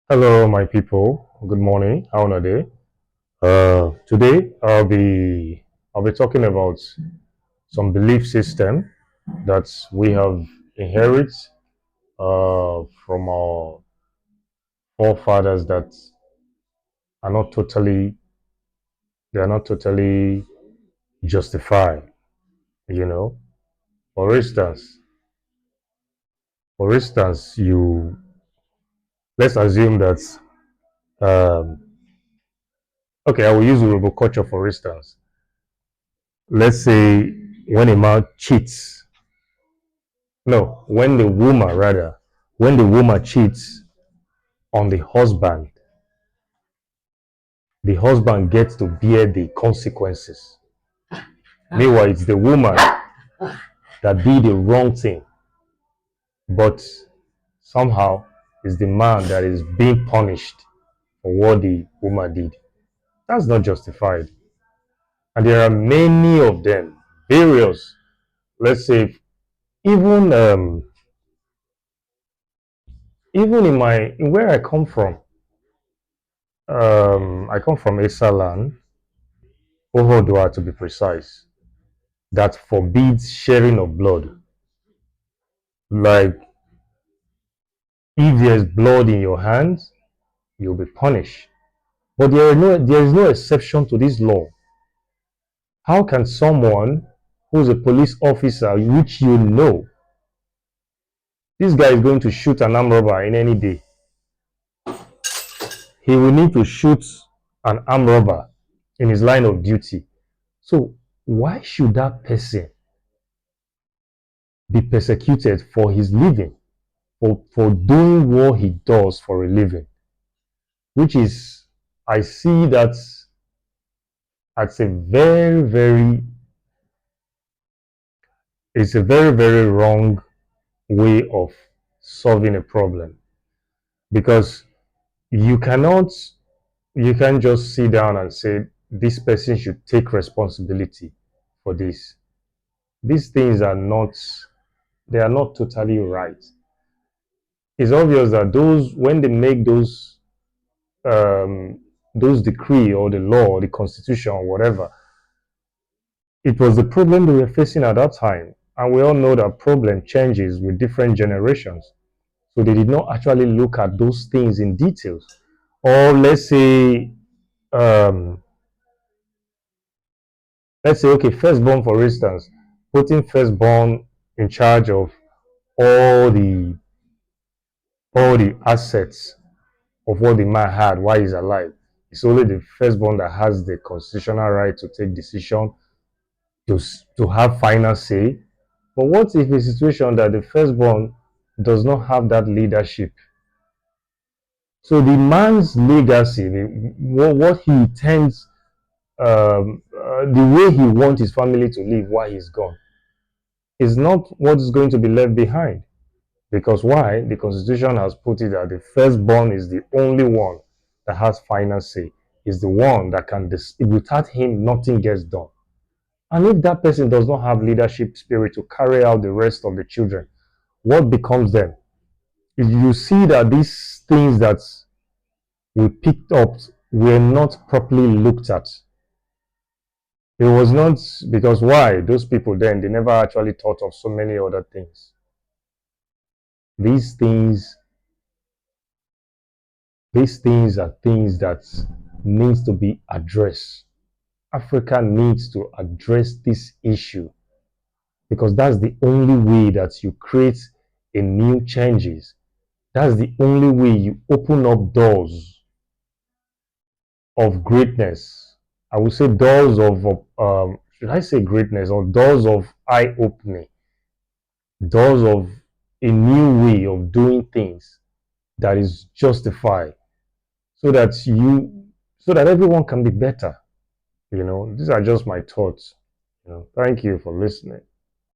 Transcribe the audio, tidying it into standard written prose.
Hello, my people. Good morning. How are they? Today I'll be talking about some belief system that we have inherited from our forefathers that are not totally they are not totally justified. You know, for instance, you let's assume that um, okay, I will use Yoruba culture for instance. Let's say when a man cheats. No, when the woman cheats on the husband gets to bear the consequences. Meanwhile, it's the woman that did the wrong thing, but somehow it's the man that is being punished for what the woman did. That's not justified. And there are many of them, various. Let's say even even in where I come from, I come from Esaland, Ohodua to be precise, that forbids sharing of blood. Like, if there's blood in your hands, you'll be punished. But there is no exception to this law. How can someone who's a police officer, which you know, this guy is going to shoot an armed robber in any day, he will need to shoot an armed robber in his line of duty. So, why should that person be persecuted for his living, for doing what he does for a living? Which is, I see that as a it's a very wrong way of solving a problem, because you cannot you can't just sit down and say this person should take responsibility for this. These things are not they are not totally right. It's obvious that those when they make those decree or the law or the constitution or whatever, it was the problem they were facing at that time. And we all know that problem changes with different generations. So they did not actually look at those things in details. Or um, okay, firstborn, for instance, putting firstborn in charge of all the all the assets of what the man had while he's alive. It's only the firstborn that has the constitutional right to take decision, to, to have final say. But what if a situation that the firstborn does not have that leadership? So the man's legacy, what he intends, the way he wants his family to live while he's gone, is not what is going to be left behind. Because why? The Constitution has put it that the firstborn is the only one that has final say, is the one that can, without him, nothing gets done. And if that person does not have leadership spirit to carry out the rest of the children, what becomes them? If you see that these things that we picked up were not properly looked at, it was not because why? Those people then, they never actually thought of so many other things. These things These things are things that needs to be addressed. Africa needs to address this issue, because that's the only way that you create a new changes. That's the only way you open up doors of greatness. I would say doors of, should I say greatness, or doors of eye opening, doors of a new way of doing things that is justified, so that everyone can be better. These are just my thoughts. Thank you for listening.